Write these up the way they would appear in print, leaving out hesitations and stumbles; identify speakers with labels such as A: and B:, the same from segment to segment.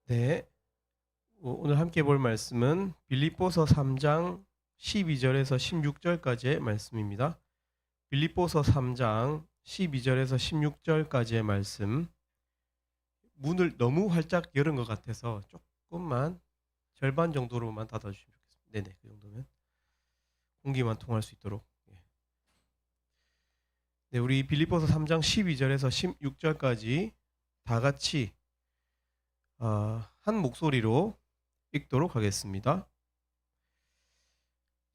A: 네. 오늘 함께 볼 말씀은 빌립보서 3장 12절에서 16절까지의 말씀입니다. 빌립보서 3장 12절에서 16절까지의 말씀. 문을 너무 활짝 열은 것 같아서 조금만 절반 정도로만 닫아주시면 좋겠습니다. 네네, 그 정도면 공기만 통할 수 있도록. 예. 네, 우리 빌립보서 3장 12절에서 16절까지 다 같이 한 목소리로 읽도록 하겠습니다.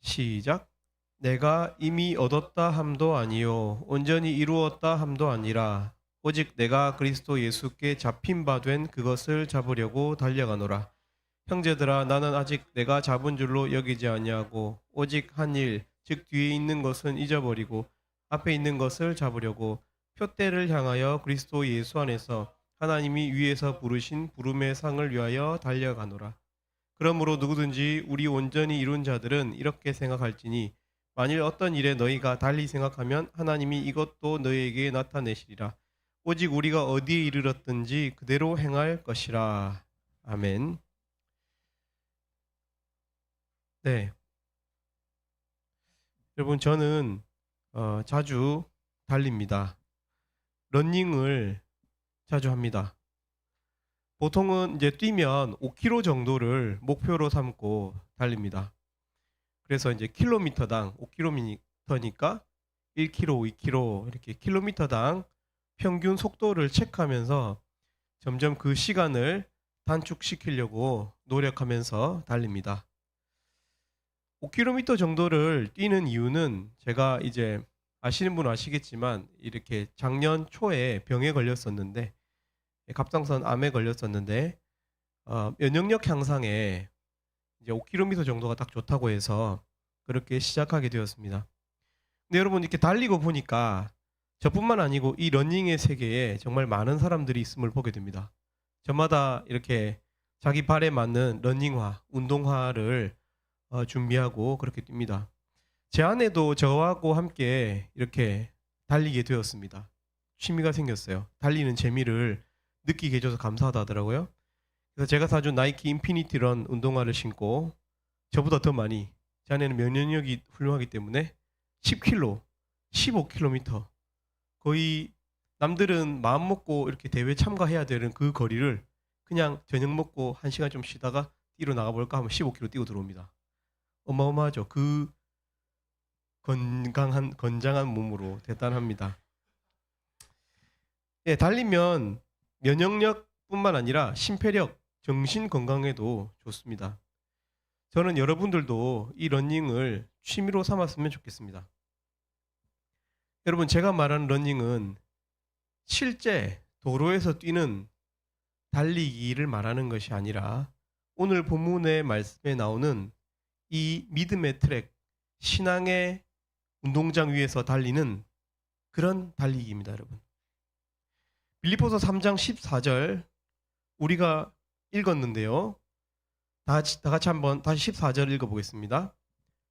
A: 시작. 내가 이미 얻었다 함도 아니요 온전히 이루었다 함도 아니라 오직 내가 그리스도 예수께 잡힌 바 된 그것을 잡으려고 달려가노라. 형제들아, 나는 아직 내가 잡은 줄로 여기지 아니하고 오직 한 일, 즉 뒤에 있는 것은 잊어버리고 앞에 있는 것을 잡으려고 표대를 향하여 그리스도 예수 안에서 하나님이 위에서 부르신 부름의 상을 위하여 달려가노라. 그러므로 누구든지 우리 온전히 이룬 자들은 이렇게 생각할지니 만일 어떤 일에 너희가 달리 생각하면 하나님이 이것도 너희에게 나타내시리라. 오직 우리가 어디에 이르렀든지 그대로 행할 것이라. 아멘. 네, 여러분, 저는 자주 달립니다. 러닝을 자주 합니다. 보통은 이제 뛰면 5km 정도를 목표로 삼고 달립니다. 그래서 이제 킬로미터당 5km니까 1km, 2km 이렇게 킬로미터당 평균 속도를 체크하면서 점점 그 시간을 단축시키려고 노력하면서 달립니다. 5km 정도를 뛰는 이유는 제가 이제 아시는 분은 아시겠지만 이렇게 작년 초에 병에 걸렸었는데, 갑상선 암에 걸렸었는데 면역력 향상에 이제 5km 정도가 딱 좋다고 해서 그렇게 시작하게 되었습니다. 근데 여러분, 이렇게 달리고 보니까 저뿐만 아니고 이 러닝의 세계에 정말 많은 사람들이 있음을 보게 됩니다. 저마다 이렇게 자기 발에 맞는 러닝화, 운동화를 준비하고 그렇게 뜁니다. 제 아내도 저하고 함께 이렇게 달리게 되었습니다. 취미가 생겼어요. 달리는 재미를 느끼게 해줘서 감사하다 하더라고요. 그래서 제가 사준 나이키 인피니티 런 운동화를 신고 저보다 더 많이, 제 아내는 면역력이 훌륭하기 때문에 10km, 15km, 거의 남들은 마음 먹고 이렇게 대회 참가해야 되는 그 거리를 그냥 저녁 먹고 1시간 좀 쉬다가 뛰러 나가볼까 하면 15km 뛰고 들어옵니다. 어마어마하죠. 그 건장한 몸으로 대단합니다. 예, 달리면 면역력뿐만 아니라 심폐력, 정신 건강에도 좋습니다. 저는 여러분들도 이 러닝을 취미로 삼았으면 좋겠습니다. 여러분, 제가 말하는 러닝은 실제 도로에서 뛰는 달리기를 말하는 것이 아니라 오늘 본문의 말씀에 나오는 이 믿음의 트랙, 신앙의 운동장 위에서 달리는 그런 달리기입니다, 여러분. 빌립보서 3장 14절 우리가 읽었는데요. 다 같이 한번 다시 14절 읽어보겠습니다.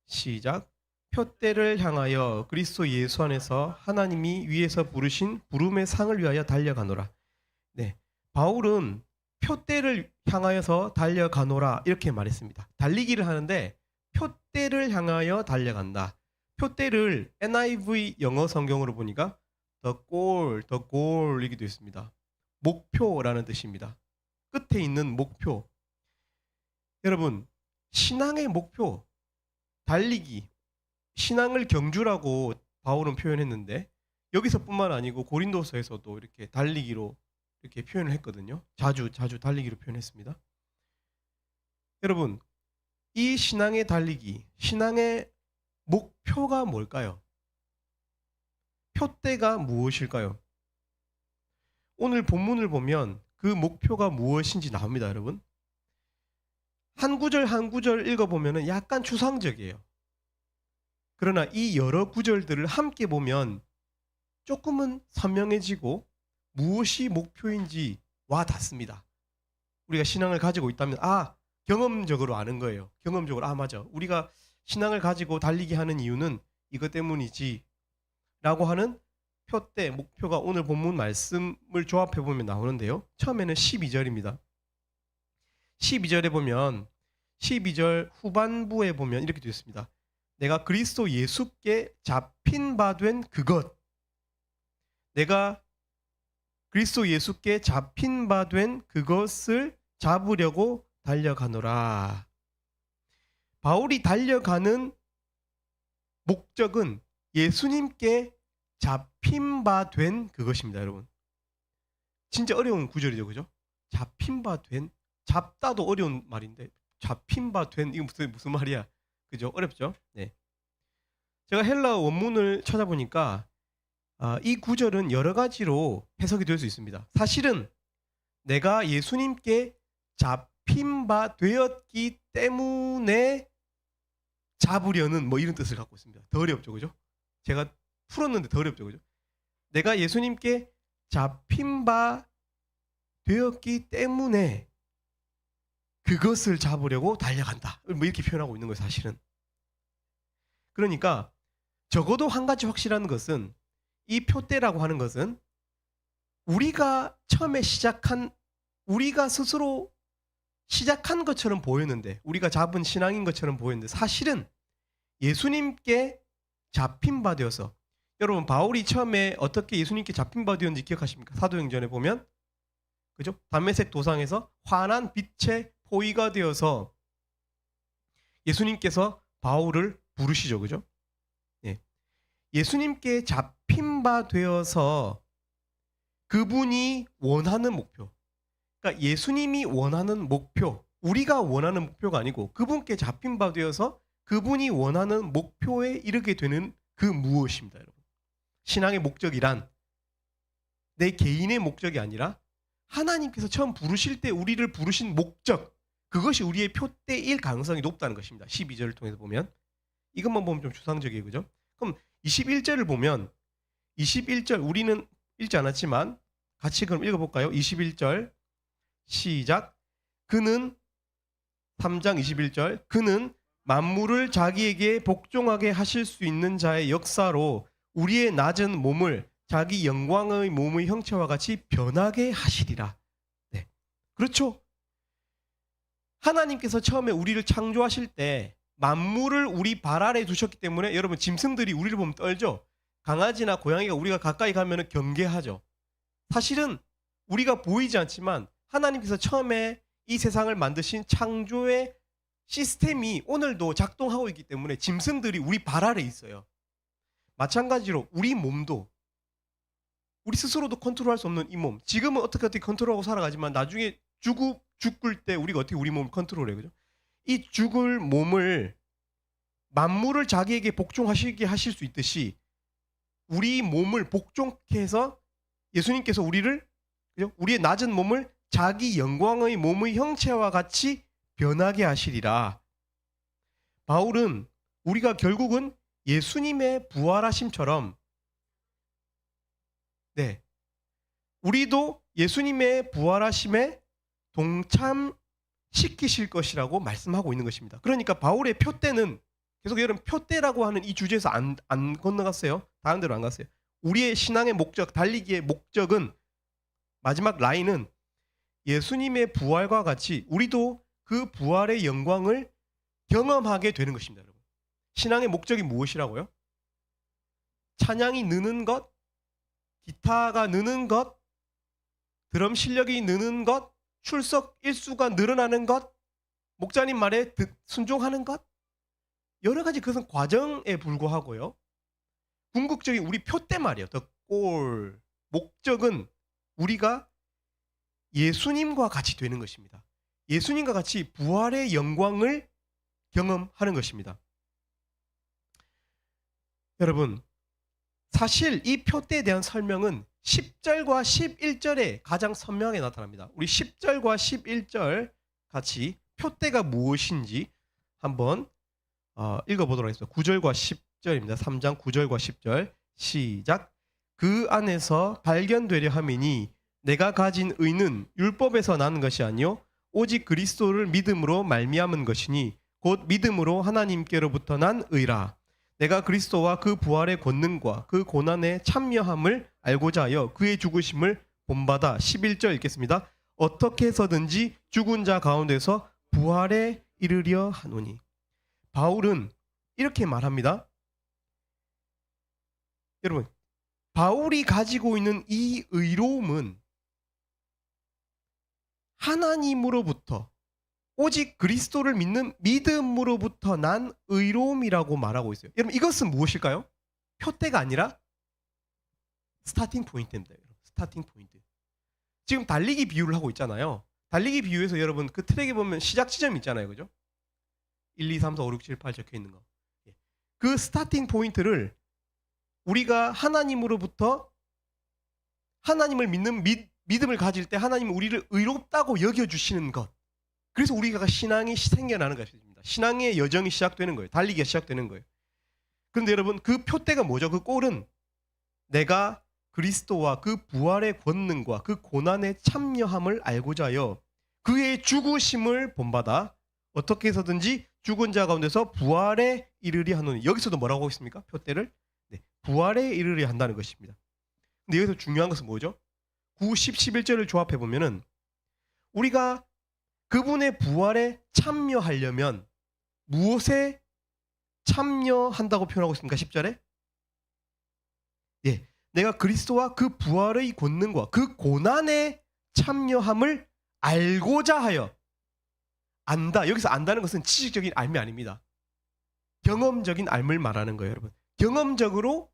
A: 시작. 표대를 향하여 그리스도 예수 안에서 하나님이 위에서 부르신 부름의 상을 위하여 달려가노라. 네, 바울은 표대를 향하여서 달려가노라 이렇게 말했습니다. 달리기를 하는데 표대를 향하여 달려간다. 표대를 NIV 영어 성경으로 보니까 the goal 이기도 있습니다. 목표라는 뜻입니다. 끝에 있는 목표. 여러분, 신앙의 목표, 달리기, 신앙을 경주라고 바울은 표현했는데 여기서뿐만 아니고 고린도서에서도 이렇게 달리기로 이렇게 표현을 했거든요. 자주 달리기로 표현했습니다. 여러분, 이 신앙의 달리기, 신앙의 목표가 뭘까요? 표대가 무엇일까요? 오늘 본문을 보면 그 목표가 무엇인지 나옵니다, 여러분. 한 구절 한 구절 읽어보면 약간 추상적이에요. 그러나 이 여러 구절들을 함께 보면 조금은 선명해지고 무엇이 목표인지 와 닿습니다. 우리가 신앙을 가지고 있다면 경험적으로 아는 거예요. 경험적으로 맞아. 우리가 신앙을 가지고 달리기 하는 이유는 이것 때문이지 라고 하는 표대, 목표가 오늘 본문 말씀을 조합해 보면 나오는데요. 처음에는 12절입니다. 12절에 보면 12절 후반부에 보면 이렇게 되어 있습니다. 내가 그리스도 예수께 잡힌 바 된 그것. 내가 그리스도 예수께 잡힌 바 된 그것을 잡으려고 달려가노라. 바울이 달려가는 목적은 예수님께 잡힌 바 된 그것입니다, 여러분. 진짜 어려운 구절이죠, 그죠? 잡힌 바 된, 잡다도 어려운 말인데 잡힌 바 된, 이거 무슨 말이야? 그죠? 어렵죠? 네. 제가 헬라어 원문을 찾아보니까 이 구절은 여러 가지로 해석이 될 수 있습니다. 사실은 내가 예수님께 잡힌 바 되었기 때문에 잡으려는 뭐 이런 뜻을 갖고 있습니다. 더 어렵죠, 그죠? 제가 풀었는데 더 어렵죠, 그죠? 내가 예수님께 잡힌 바 되었기 때문에 그것을 잡으려고 달려간다. 뭐 이렇게 표현하고 있는 거예요, 사실은. 그러니까 적어도 한 가지 확실한 것은 이 표대라고 하는 것은 우리가 처음에 우리가 스스로 시작한 것처럼 보였는데, 우리가 잡은 신앙인 것처럼 보였는데 사실은 예수님께 잡힌 바 되어서, 여러분 바울이 처음에 어떻게 예수님께 잡힌 바 되었는지 기억하십니까? 사도행전에 보면, 그죠? 담메색 도상에서 환한 빛의 포위가 되어서 예수님께서 바울을 부르시죠, 그죠? 예. 예수님께 잡힌 바 되어서 그분이 원하는 목표, 그러니까 예수님이 원하는 목표, 우리가 원하는 목표가 아니고 그분께 잡힌 바 되어서 그분이 원하는 목표에 이르게 되는 그 무엇입니다, 여러분. 신앙의 목적이란 내 개인의 목적이 아니라 하나님께서 처음 부르실 때 우리를 부르신 목적, 그것이 우리의 표대일 가능성이 높다는 것입니다. 12절을 통해서 보면. 이것만 보면 좀 추상적이에요, 그죠? 그럼 21절을 보면, 21절 우리는 읽지 않았지만 같이 그럼 읽어볼까요? 21절 시작. 그는 3장 21절 그는 만물을 자기에게 복종하게 하실 수 있는 자의 역사로 우리의 낮은 몸을 자기 영광의 몸의 형체와 같이 변하게 하시리라. 네, 그렇죠. 하나님께서 처음에 우리를 창조하실 때 만물을 우리 발 아래에 두셨기 때문에, 여러분 짐승들이 우리를 보면 떨죠. 강아지나 고양이가 우리가 가까이 가면 경계하죠. 사실은 우리가 보이지 않지만 하나님께서 처음에 이 세상을 만드신 창조의 시스템이 오늘도 작동하고 있기 때문에 짐승들이 우리 발 아래에 있어요. 마찬가지로 우리 몸도, 우리 스스로도 컨트롤할 수 없는 이 몸, 지금은 어떻게 컨트롤하고 살아가지만 나중에 죽을 때 우리가 어떻게 우리 몸을 컨트롤해요, 그죠? 이 죽을 몸을 만물을 자기에게 복종하시게 하실 수 있듯이 우리 몸을 복종케 해서 예수님께서 우리를, 그죠? 우리의 낮은 몸을 자기 영광의 몸의 형체와 같이 변하게 하시리라. 바울은 우리가 결국은 예수님의 부활하심처럼, 네, 우리도 예수님의 부활하심에 동참시키실 것이라고 말씀하고 있는 것입니다. 그러니까 바울의 표대는 계속 여러분 표대라고 하는 이 주제에서 안 건너갔어요. 다른 데로 안 갔어요. 우리의 신앙의 목적, 달리기의 목적은, 마지막 라인은 예수님의 부활과 같이 우리도 그 부활의 영광을 경험하게 되는 것입니다, 여러분. 신앙의 목적이 무엇이라고요? 찬양이 느는 것, 기타가 느는 것, 드럼 실력이 느는 것, 출석 일수가 늘어나는 것, 목자님 말에 순종하는 것, 여러 가지 그것은 과정에 불과하고요. 궁극적인 우리 표대 말이에요. 더 골, 목적은 우리가 예수님과 같이 되는 것입니다. 예수님과 같이 부활의 영광을 경험하는 것입니다. 여러분, 사실 이 표대에 대한 설명은 10절과 11절에 가장 선명하게 나타납니다. 우리 10절과 11절 같이 표대가 무엇인지 한번 읽어보도록 하겠습니다. 9절과 10절입니다. 3장 9절과 10절 시작. 그 안에서 발견되려 함이니 내가 가진 의는 율법에서 나는 것이 아니요 오직 그리스도를 믿음으로 말미암은 것이니 곧 믿음으로 하나님께로부터 난 의라. 내가 그리스도와 그 부활의 권능과 그 고난의 참여함을 알고자 하여 그의 죽으심을 본받아. 11절 읽겠습니다. 어떻게 해서든지 죽은 자 가운데서 부활에 이르려 하노니. 바울은 이렇게 말합니다. 여러분, 바울이 가지고 있는 이 의로움은 하나님으로부터, 오직 그리스도를 믿는 믿음으로부터 난 의로움이라고 말하고 있어요. 여러분, 이것은 무엇일까요? 표대가 아니라 스타팅 포인트입니다. 스타팅 포인트. 지금 달리기 비유를 하고 있잖아요. 달리기 비유에서 여러분 그 트랙에 보면 시작 지점이 있잖아요. 그죠? 1, 2, 3, 4, 5, 6, 7, 8 적혀 있는 거. 그 스타팅 포인트를 우리가 하나님으로부터 하나님을 믿는 믿음을 가질 때 하나님은 우리를 의롭다고 여겨주시는 것. 그래서 우리가 신앙이 생겨나는 것입니다. 신앙의 여정이 시작되는 거예요. 달리기가 시작되는 거예요. 그런데 여러분 그 표대가 뭐죠? 그 골은 내가 그리스도와 그 부활의 권능과 그 고난의 참여함을 알고자 하여 그의 죽으심을 본받아 어떻게 해서든지 죽은 자 가운데서 부활에 이르리 하노니. 여기서도 뭐라고 하고 있습니까? 표대를 부활에 이르리 한다는 것입니다. 근데 여기서 중요한 것은 뭐죠? 9, 10, 11절을 조합해 보면은 우리가 그분의 부활에 참여하려면 무엇에 참여한다고 표현하고 있습니까? 10절에? 내가 그리스도와 그 부활의 권능과 그 고난에 참여함을 알고자 하여. 안다. 여기서 안다는 것은 지식적인 알미 아닙니다. 경험적인 알을 말하는 거예요, 여러분. 경험적으로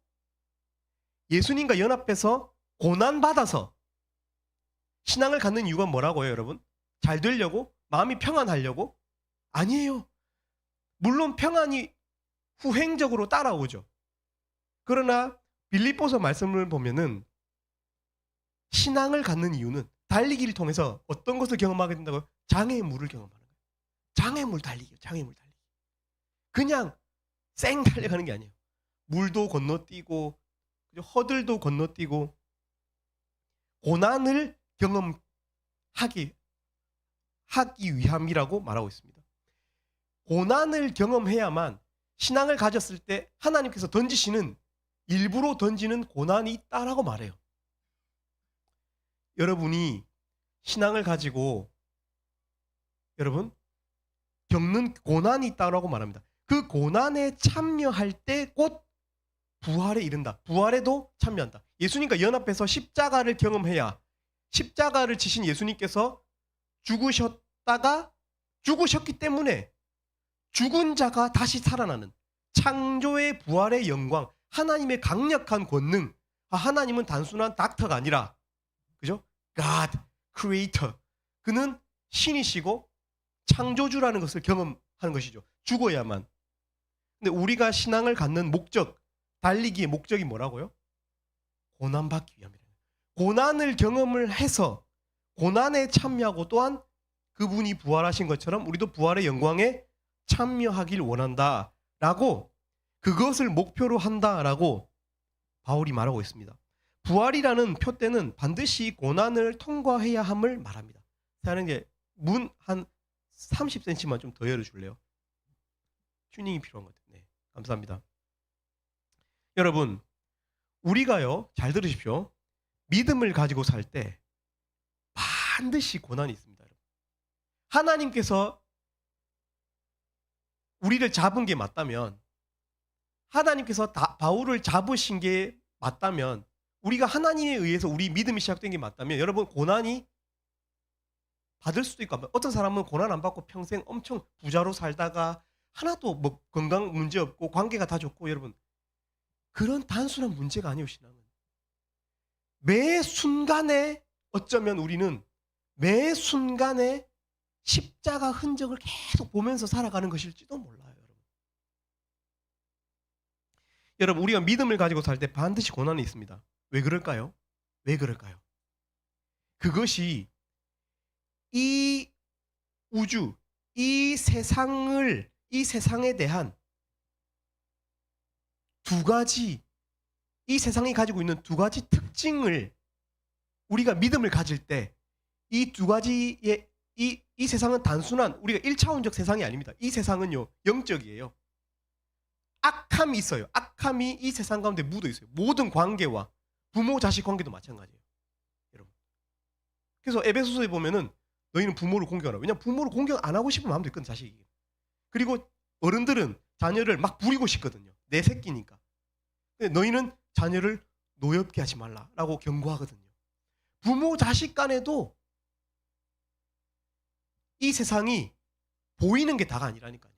A: 예수님과 연합해서 고난받아서 신앙을 갖는 이유가 뭐라고요, 여러분? 잘 되려고? 마음이 평안하려고? 아니에요. 물론 평안이 후행적으로 따라오죠. 그러나 빌립보서 말씀을 보면은 신앙을 갖는 이유는 달리기를 통해서 어떤 것을 경험하게 된다고요? 장애물을 경험하는 거예요. 장애물 달리기요. 장애물 달리기. 그냥 쌩 달려가는 게 아니에요. 물도 건너뛰고 허들도 건너뛰고 고난을 경험하기 위함이라고 말하고 있습니다. 고난을 경험해야만 신앙을 가졌을 때 하나님께서 던지시는 일부러 던지는 고난이 있다라고 말해요. 여러분이 신앙을 가지고 여러분 겪는 고난이 있다라고 말합니다. 그 고난에 참여할 때 곧 부활에 이른다. 부활에도 참여한다. 예수님과 연합해서 십자가를 경험해야 십자가를 지신 예수님께서 죽으셨기 때문에 죽은 자가 다시 살아나는 창조의 부활의 영광, 하나님의 강력한 권능. 하나님은 단순한 닥터가 아니라 그죠? God, Creator. 그는 신이시고 창조주라는 것을 경험하는 것이죠. 죽어야만. 근데 우리가 신앙을 갖는 목적, 달리기의 목적이 뭐라고요? 고난받기 위함이래요. 고난을 경험을 해서 고난에 참여하고 또한 그분이 부활하신 것처럼 우리도 부활의 영광에 참여하길 원한다라고 그것을 목표로 한다라고 바울이 말하고 있습니다. 부활이라는 표대는 반드시 고난을 통과해야 함을 말합니다. 하는 게 문 한 30cm만 좀 더 열어줄래요? 튜닝이 필요한 것 같아요. 네, 감사합니다. 여러분, 우리가요, 잘 들으십시오. 믿음을 가지고 살 때 반드시 고난이 있습니다. 여러분. 하나님께서 우리를 잡은 게 맞다면, 하나님께서 바울을 잡으신 게 맞다면, 우리가 하나님에 의해서 우리 믿음이 시작된 게 맞다면, 여러분 고난이 받을 수도 있고, 어떤 사람은 고난 안 받고 평생 엄청 부자로 살다가 하나도 뭐 건강 문제 없고 관계가 다 좋고, 여러분 그런 단순한 문제가 아니에요. 신앙은 매 순간에 어쩌면 우리는 매 순간에 십자가 흔적을 계속 보면서 살아가는 것일지도 몰라요. 여러분 우리가 믿음을 가지고 살 때 반드시 고난이 있습니다. 왜 그럴까요? 왜 그럴까요? 그것이 이 우주, 이 세상에 대한 두 가지, 이 세상이 가지고 있는 두 가지 특징을 우리가 믿음을 가질 때 이 두 가지의 이 세상은 단순한 우리가 1차원적 세상이 아닙니다. 이 세상은요 영적이에요. 악함이 있어요. 악함이 이 세상 가운데 묻어 있어요. 모든 관계와 부모 자식 관계도 마찬가지예요. 여러분 그래서 에베소서에 보면은 너희는 부모를 공경하라. 왜냐면 부모를 공경 안 하고 싶은 마음도 있거든, 자식이. 그리고 어른들은 자녀를 막 부리고 싶거든요. 내 새끼니까. 근데 너희는 자녀를 노엽게 하지 말라라고 경고하거든요. 부모 자식 간에도 이 세상이 보이는 게 다가 아니라니까요.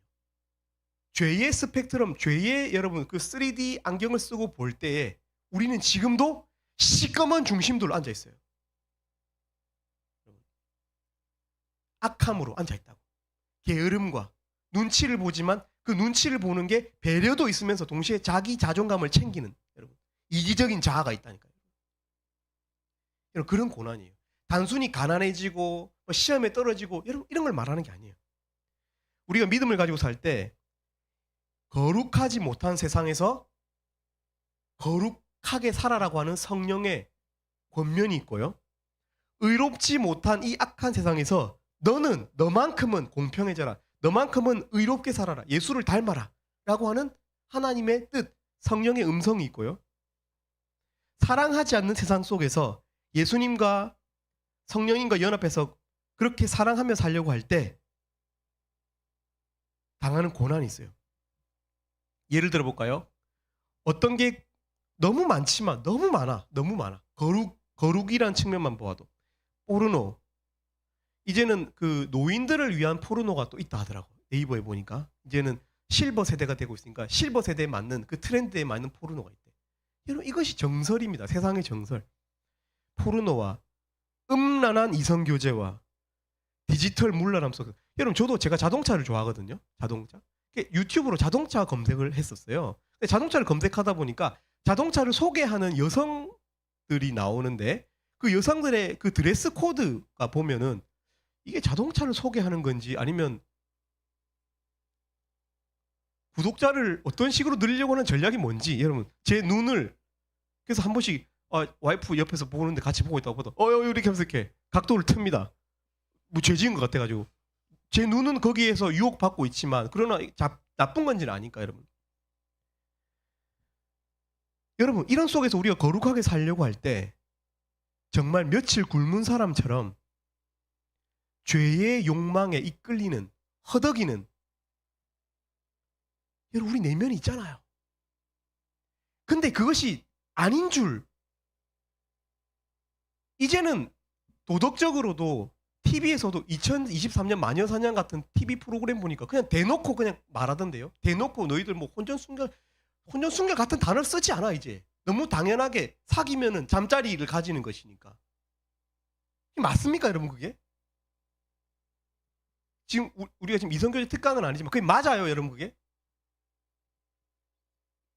A: 죄의 스펙트럼, 죄의 여러분 그 3D 안경을 쓰고 볼 때에 우리는 지금도 시꺼먼 중심들로 앉아 있어요. 악함으로 앉아 있다고. 게으름과 눈치를 보지만 그 눈치를 보는 게 배려도 있으면서 동시에 자기 자존감을 챙기는 여러분 이기적인 자아가 있다니까요. 여러분 그런 고난이에요. 단순히 가난해지고 시험에 떨어지고 이런 걸 말하는 게 아니에요. 우리가 믿음을 가지고 살 때 거룩하지 못한 세상에서 거룩하게 살아라고 하는 성령의 권면이 있고요. 의롭지 못한 이 악한 세상에서 너는 너만큼은 공평해져라. 너만큼은 의롭게 살아라. 예수를 닮아라. 라고 하는 하나님의 뜻, 성령의 음성이 있고요. 사랑하지 않는 세상 속에서 예수님과 성령님과 연합해서 그렇게 사랑하며 살려고 할 때 당하는 고난이 있어요. 예를 들어 볼까요? 어떤 게 너무 많지만 너무 많아. 거룩이란 측면만 보아도 포르노. 이제는 그 노인들을 위한 포르노가 또 있다 하더라고. 네이버에 보니까 이제는 실버 세대가 되고 있으니까 실버 세대에 맞는 그 트렌드에 맞는 포르노가 있대. 여러분 이것이 정설입니다. 세상의 정설. 포르노와 음란한 이성 교제와 디지털 물란함 속에 여러분 저도 제가 자동차를 좋아하거든요. 자동차. 유튜브로 자동차 검색을 했었어요. 근데 자동차를 검색하다 보니까 자동차를 소개하는 여성들이 나오는데 그 여성들의 그 드레스 코드가 보면은 이게 자동차를 소개하는 건지 아니면 구독자를 어떤 식으로 늘리려고 하는 전략이 뭔지 여러분 제 눈을 그래서 한 번씩 와이프 옆에서 보는데 같이 보고 있다고 보다 이렇게 하면서 이렇게 각도를 틉니다. 뭐 죄 지은 것 같아가지고 제 눈은 거기에서 유혹받고 있지만 그러나 나쁜 건지는 아니까 여러분. 여러분 이런 속에서 우리가 거룩하게 살려고 할 때 정말 며칠 굶은 사람처럼 죄의 욕망에 이끌리는 허덕이는 여러분 우리 내면이 있잖아요. 근데 그것이 아닌 줄 이제는 도덕적으로도 TV에서도 2023년 마녀사냥 같은 TV 프로그램 보니까 그냥 대놓고 그냥 말하던데요. 대놓고 너희들 뭐 혼전순결 같은 단어를 쓰지 않아 이제. 너무 당연하게 사귀면은 잠자리를 가지는 것이니까. 맞습니까 여러분 그게? 지금 우리가 지금 이성교제 특강은 아니지만 그게 맞아요 여러분 그게?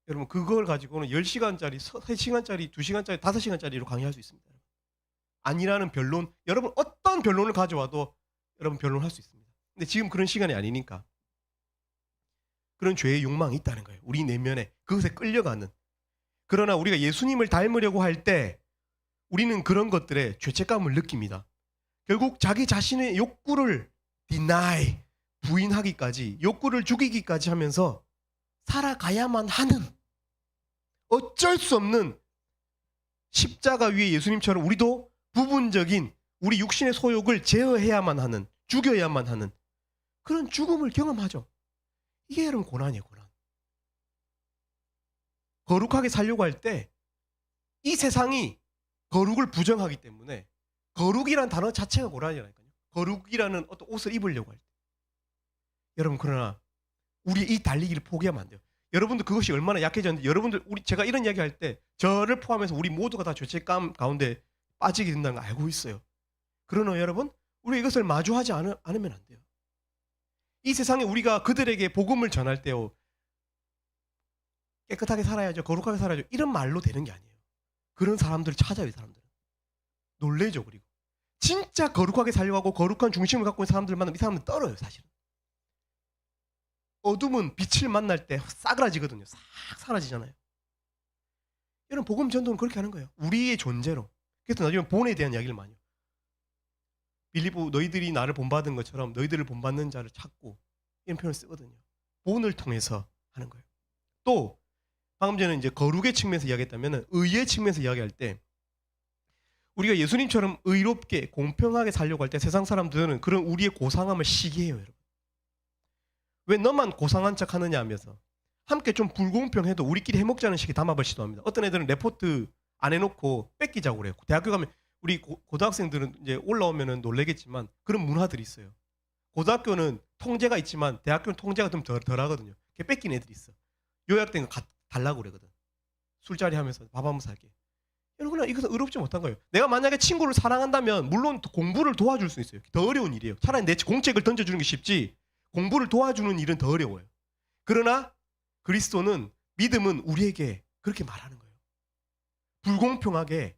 A: 여러분 그걸 가지고는 10시간짜리, 3시간짜리, 2시간짜리, 5시간짜리로 강의할 수 있습니다. 아니라는 변론, 여러분 어떤 변론을 가져와도 여러분 변론할 수 있습니다. 근데 지금 그런 시간이 아니니까 그런 죄의 욕망이 있다는 거예요. 우리 내면에 그것에 끌려가는. 그러나 우리가 예수님을 닮으려고 할 때 우리는 그런 것들에 죄책감을 느낍니다. 결국 자기 자신의 욕구를 deny, 부인하기까지 욕구를 죽이기까지 하면서 살아가야만 하는 어쩔 수 없는 십자가 위에 예수님처럼 우리도 부분적인 우리 육신의 소욕을 제어해야만 하는 죽여야만 하는 그런 죽음을 경험하죠. 이게 여러분 고난이에요. 고난. 거룩하게 살려고 할 때 이 세상이 거룩을 부정하기 때문에 거룩이란 단어 자체가 고난이라니까요. 거룩이라는 어떤 옷을 입으려고 할 때. 여러분 그러나 우리의 이 달리기를 포기하면 안 돼요. 여러분들 그것이 얼마나 약해졌는지 여러분들 제가 이런 이야기 할 때 저를 포함해서 우리 모두가 다 죄책감 가운데 빠지게 된다는 걸 알고 있어요. 그러나 여러분 우리 이것을 마주하지 않으면 안 돼요. 이 세상에 우리가 그들에게 복음을 전할 때요 깨끗하게 살아야죠. 거룩하게 살아야죠. 이런 말로 되는 게 아니에요. 그런 사람들을 찾아요. 이 사람들은. 놀래죠. 그리고 진짜 거룩하게 살려고 하고 거룩한 중심을 갖고 있는 사람들 만나면 이 사람들은 떨어요. 사실은. 어둠은 빛을 만날 때 싸그라지거든요. 싹 사라지잖아요. 이런 복음 전도는 그렇게 하는 거예요. 우리의 존재로. 그래서 나중에 본에 대한 이야기를 많이 해요. 빌립보 너희들이 나를 본받은 것처럼 너희들을 본받는 자를 찾고 이런 표현을 쓰거든요. 본을 통해서 하는 거예요. 또 방금 전에 이제 거룩의 측면에서 이야기했다면 의의 측면에서 이야기할 때 우리가 예수님처럼 의롭게 공평하게 살려고 할 때 세상 사람들은 그런 우리의 고상함을 시기해요, 여러분. 왜 너만 고상한 척 하느냐 하면서 함께 좀 불공평해도 우리끼리 해먹자는 식의 담합을 시도합니다. 어떤 애들은 레포트 안 해놓고 뺏기자고 그래요. 대학교 가면 우리 고등학생들은 이제 올라오면은 놀래겠지만 그런 문화들이 있어요. 고등학교는 통제가 있지만 대학교는 통제가 좀 덜하거든요. 걔 뺏긴 애들이 있어. 요약된 거 달라고 그러거든. 술자리 하면서 밥 한번 살게. 여러분, 이것은 의롭지 못한 거예요. 내가 만약에 친구를 사랑한다면 물론 공부를 도와줄 수 있어요. 더 어려운 일이에요. 차라리 내 공책을 던져주는 게 쉽지 공부를 도와주는 일은 더 어려워요. 그러나 그리스도는, 믿음은 우리에게 그렇게 말하는 거예요. 불공평하게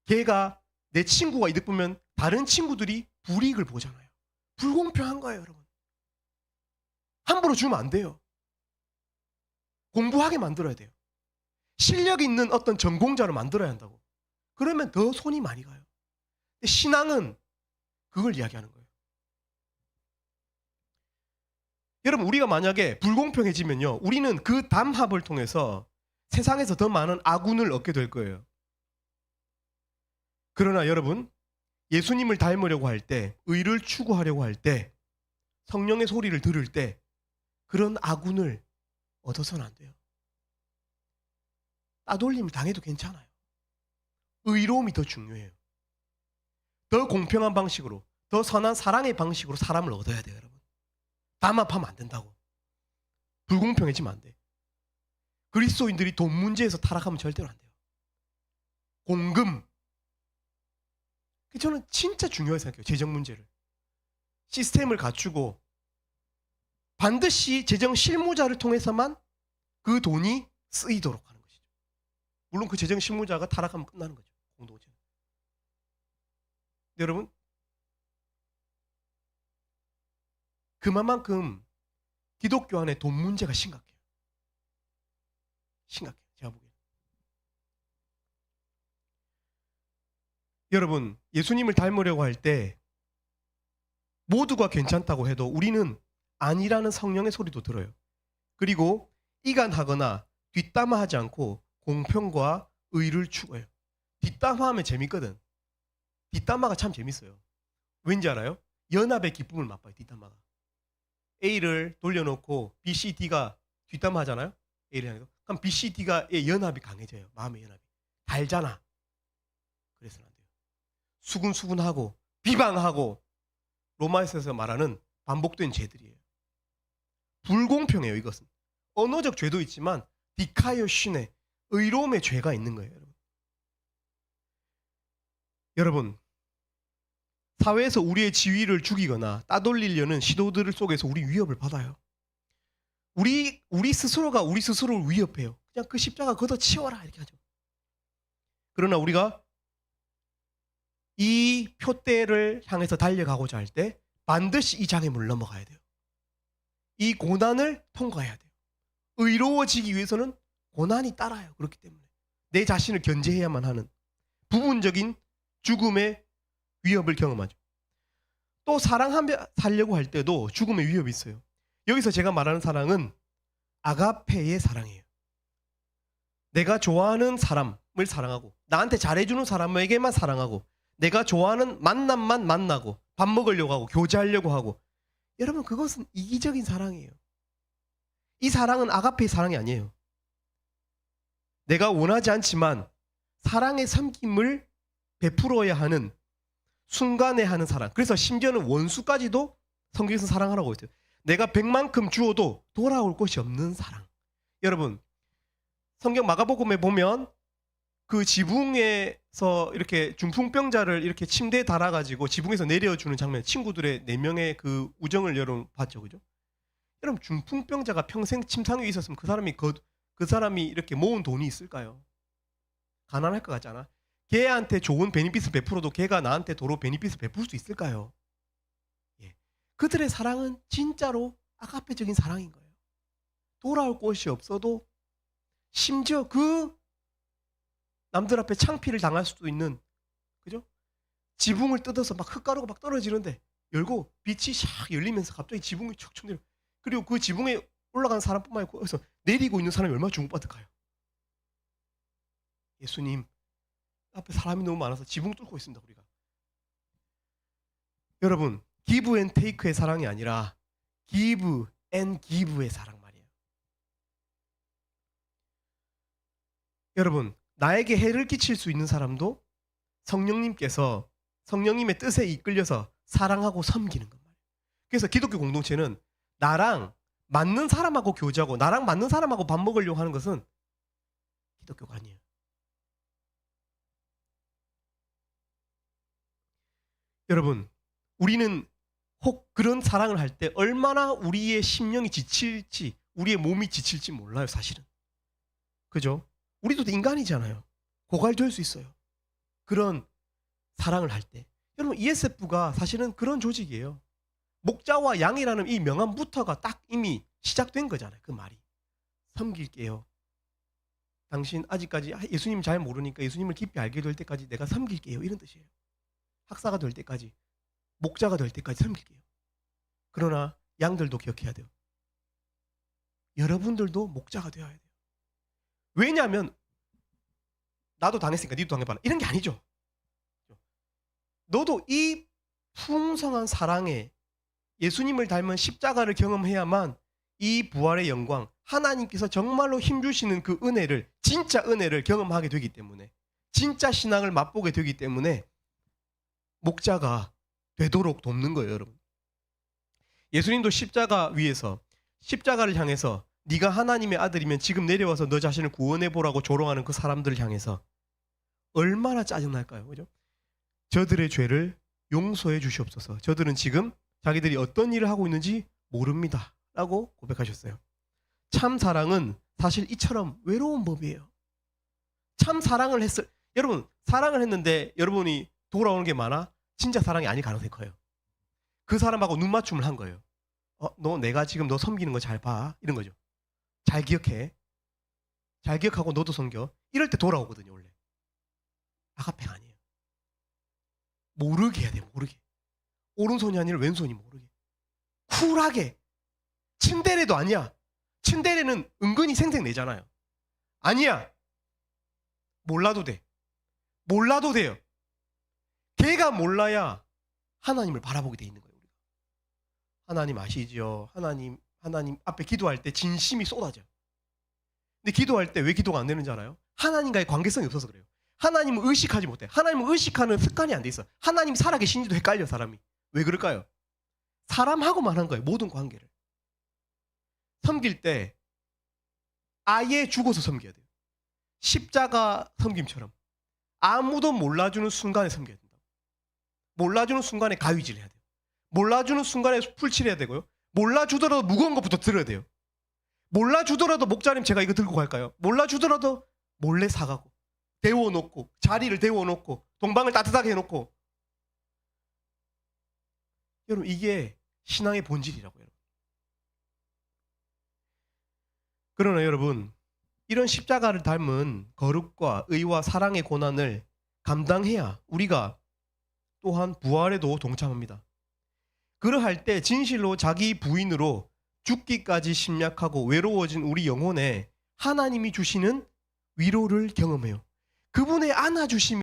A: 걔가, 내 친구가 이득 보면 다른 친구들이 불이익을 보잖아요. 불공평한 거예요, 여러분. 함부로 주면 안 돼요. 공부하게 만들어야 돼요. 실력 있는 어떤 전공자를 만들어야 한다고. 그러면 더 손이 많이 가요. 근데 신앙은 그걸 이야기하는 거예요. 여러분, 우리가 만약에 불공평해지면요, 우리는 그 담합을 통해서 세상에서 더 많은 아군을 얻게 될 거예요. 그러나 여러분, 예수님을 닮으려고 할 때, 의를 추구하려고 할 때, 성령의 소리를 들을 때 그런 아군을 얻어서는 안 돼요. 따돌림을 당해도 괜찮아요. 의로움이 더 중요해요. 더 공평한 방식으로, 더 선한 사랑의 방식으로 사람을 얻어야 돼요, 여러분. 담합하면 안 된다고. 불공평해지면 안 돼. 그리스도인들이 돈 문제에서 타락하면 절대로 안 돼요. 공금. 저는 진짜 중요하게 생각해요. 재정 문제를. 시스템을 갖추고 반드시 재정 실무자를 통해서만 그 돈이 쓰이도록 하는 것이죠. 물론 그 재정 실무자가 타락하면 끝나는 거죠. 공동체는. 여러분, 그만큼 기독교 안에 돈 문제가 심각해요. 심각해요. 제가 보기에는. 여러분, 예수님을 닮으려고 할 때 모두가 괜찮다고 해도 우리는 아니라는 성령의 소리도 들어요. 그리고 이간하거나 뒷담화하지 않고 공평과 의를 추구해요. 뒷담화하면 재밌거든. 뒷담화가 참 재밌어요. 왠지 알아요? 연합의 기쁨을 맛봐요. 뒷담화가. A를 돌려놓고 B, C, D가 뒷담화하잖아요. A를 향해서. 그럼 B, C, D가의 연합이 강해져요. 마음의 연합이. 달잖아. 그래서는 안 돼요. 수군수군하고 비방하고 로마에서 말하는 반복된 죄들이에요. 불공평해요, 이것은. 언어적 죄도 있지만 디카이오신의 의로움의 죄가 있는 거예요, 여러분. 여러분, 사회에서 우리의 지위를 죽이거나 따돌리려는 시도들 속에서 우리 위협을 받아요. 우리 스스로가 우리 스스로를 위협해요. 그냥 그 십자가 걷어치워라 이렇게 하죠. 그러나 우리가 이 표대를 향해서 달려가고자 할 때 반드시 이 장애물을 넘어가야 돼요. 이 고난을 통과해야 돼요. 의로워지기 위해서는 고난이 따라요. 그렇기 때문에 내 자신을 견제해야만 하는 부분적인 죽음의 위협을 경험하죠. 또 사랑하며 살려고 할 때도 죽음의 위협이 있어요. 여기서 제가 말하는 사랑은 아가페의 사랑이에요. 내가 좋아하는 사람을 사랑하고 나한테 잘해주는 사람에게만 사랑하고 내가 좋아하는 만남만 만나고 밥 먹으려고 하고 교제하려고 하고, 여러분, 그것은 이기적인 사랑이에요. 이 사랑은 아가페의 사랑이 아니에요. 내가 원하지 않지만 사랑의 섬김을 베풀어야 하는, 순간에 하는 사랑. 그래서 심지어는 원수까지도 성경에서 사랑하라고 했어요. 내가 100만큼 주어도 돌아올 것이 없는 사랑. 여러분, 성경 마가복음에 보면 그 지붕에서 이렇게 중풍병자를 이렇게 침대에 달아가지고 지붕에서 내려주는 장면, 친구들의 4명의 그 우정을 여러분 봤죠, 그죠? 여러분, 중풍병자가 평생 침상 위에 있었으면 그 사람이 이렇게 모은 돈이 있을까요? 가난할 것 같잖아. 걔한테 좋은 베니핏을 베풀어도 걔가 나한테 도로 베니핏을 베풀 수 있을까요? 예. 그들의 사랑은 진짜로 아가페적인 사랑인 거예요. 돌아올 곳이 없어도 심지어 그 남들 앞에 창피를 당할 수도 있는, 그죠? 지붕을 뜯어서 막 흙가루가 막 떨어지는데 열고 빛이 샥 열리면서 갑자기 지붕이 척척 내려. 그리고 그 지붕에 올라가는 사람뿐만 아니고 거기서 내리고 있는 사람이 얼마나 주목받을까요? 예수님, 앞에 사람이 너무 많아서 지붕 뚫고 있습니다. 우리가. 여러분, 기브 앤 테이크의 사랑이 아니라 기브 앤 기브의 사랑 말이에요. 여러분, 나에게 해를 끼칠 수 있는 사람도 성령님께서 성령님의 뜻에 이끌려서 사랑하고 섬기는 것 말이에요. 그래서 기독교 공동체는 나랑 맞는 사람하고 교제하고 나랑 맞는 사람하고 밥 먹으려고 하는 것은 기독교가 아니에요. 여러분, 우리는 혹 그런 사랑을 할 때 얼마나 우리의 심령이 지칠지, 우리의 몸이 지칠지 몰라요, 사실은. 그죠? 우리도 인간이잖아요. 고갈될 수 있어요. 그런 사랑을 할 때. 여러분, ESF가 사실은 그런 조직이에요. 목자와 양이라는 이 명함부터가 딱 이미 시작된 거잖아요. 그 말이. 섬길게요. 당신 아직까지 예수님 잘 모르니까 예수님을 깊이 알게 될 때까지 내가 섬길게요. 이런 뜻이에요. 학사가 될 때까지, 목자가 될 때까지 섬길게요. 그러나 양들도 기억해야 돼요. 여러분들도 목자가 되어야 돼요. 왜냐하면 나도 당했으니까 니도 당해봐라. 이런 게 아니죠. 너도 이 풍성한 사랑에 예수님을 닮은 십자가를 경험해야만 이 부활의 영광, 하나님께서 정말로 힘주시는 그 은혜를, 진짜 은혜를 경험하게 되기 때문에, 진짜 신앙을 맛보게 되기 때문에 목자가 되도록 돕는 거예요, 여러분. 예수님도 십자가 위에서, 십자가를 향해서 네가 하나님의 아들이면 지금 내려와서 너 자신을 구원해보라고 조롱하는 그 사람들을 향해서 얼마나 짜증날까요? 그죠? 저들의 죄를 용서해 주시옵소서. 저들은 지금 자기들이 어떤 일을 하고 있는지 모릅니다. 라고 고백하셨어요. 참 사랑은 사실 이처럼 외로운 법이에요. 참 사랑을 여러분, 사랑을 했는데 여러분이 돌아오는 게 많아? 진짜 사랑이 아닐 가능성이 커요. 그 사람하고 눈 맞춤을 한 거예요. 너 내가 지금 너 섬기는 거 잘 봐. 이런 거죠. 잘 기억해. 잘 기억하고 너도 섬겨. 이럴 때 돌아오거든요, 원래. 아가페가 아니에요. 모르게 해야 돼요, 모르게. 오른손이 아니라 왼손이 모르게. 쿨하게. 츤데레도 아니야. 츤데레는 은근히 생색내잖아요. 아니야. 몰라도 돼. 몰라도 돼요. 걔가 몰라야 하나님을 바라보게 돼 있는 거예요. 우리가. 하나님 아시죠? 하나님 앞에 기도할 때 진심이 쏟아져요. 근데 기도할 때 왜 기도가 안 되는지 알아요? 하나님과의 관계성이 없어서 그래요. 하나님을 의식하지 못해. 하나님을 의식하는 습관이 안 돼 있어. 하나님이 살아계신지도 헷갈려, 사람이. 왜 그럴까요? 사람하고만 한 거예요, 모든 관계를. 섬길 때 아예 죽어서 섬겨야 돼요. 십자가 섬김처럼 아무도 몰라주는 순간에 섬겨야 된다. 몰라주는 순간에 가위질 해야 돼요. 몰라주는 순간에 풀칠해야 되고요. 몰라주더라도 무거운 것부터 들어야 돼요. 몰라주더라도 목자님 제가 이거 들고 갈까요? 몰라주더라도 몰래 사가고 데워놓고 자리를 데워놓고 동방을 따뜻하게 해놓고. 여러분, 이게 신앙의 본질이라고요. 그러나 여러분, 이런 십자가를 닮은 거룩과 의와 사랑의 고난을 감당해야 우리가 또한 부활에도 동참합니다. 그러할 때 진실로 자기 부인으로 죽기까지 심약하고 외로워진 우리 영혼에 하나님이 주시는 위로를 경험해요. 그분의 안아주심이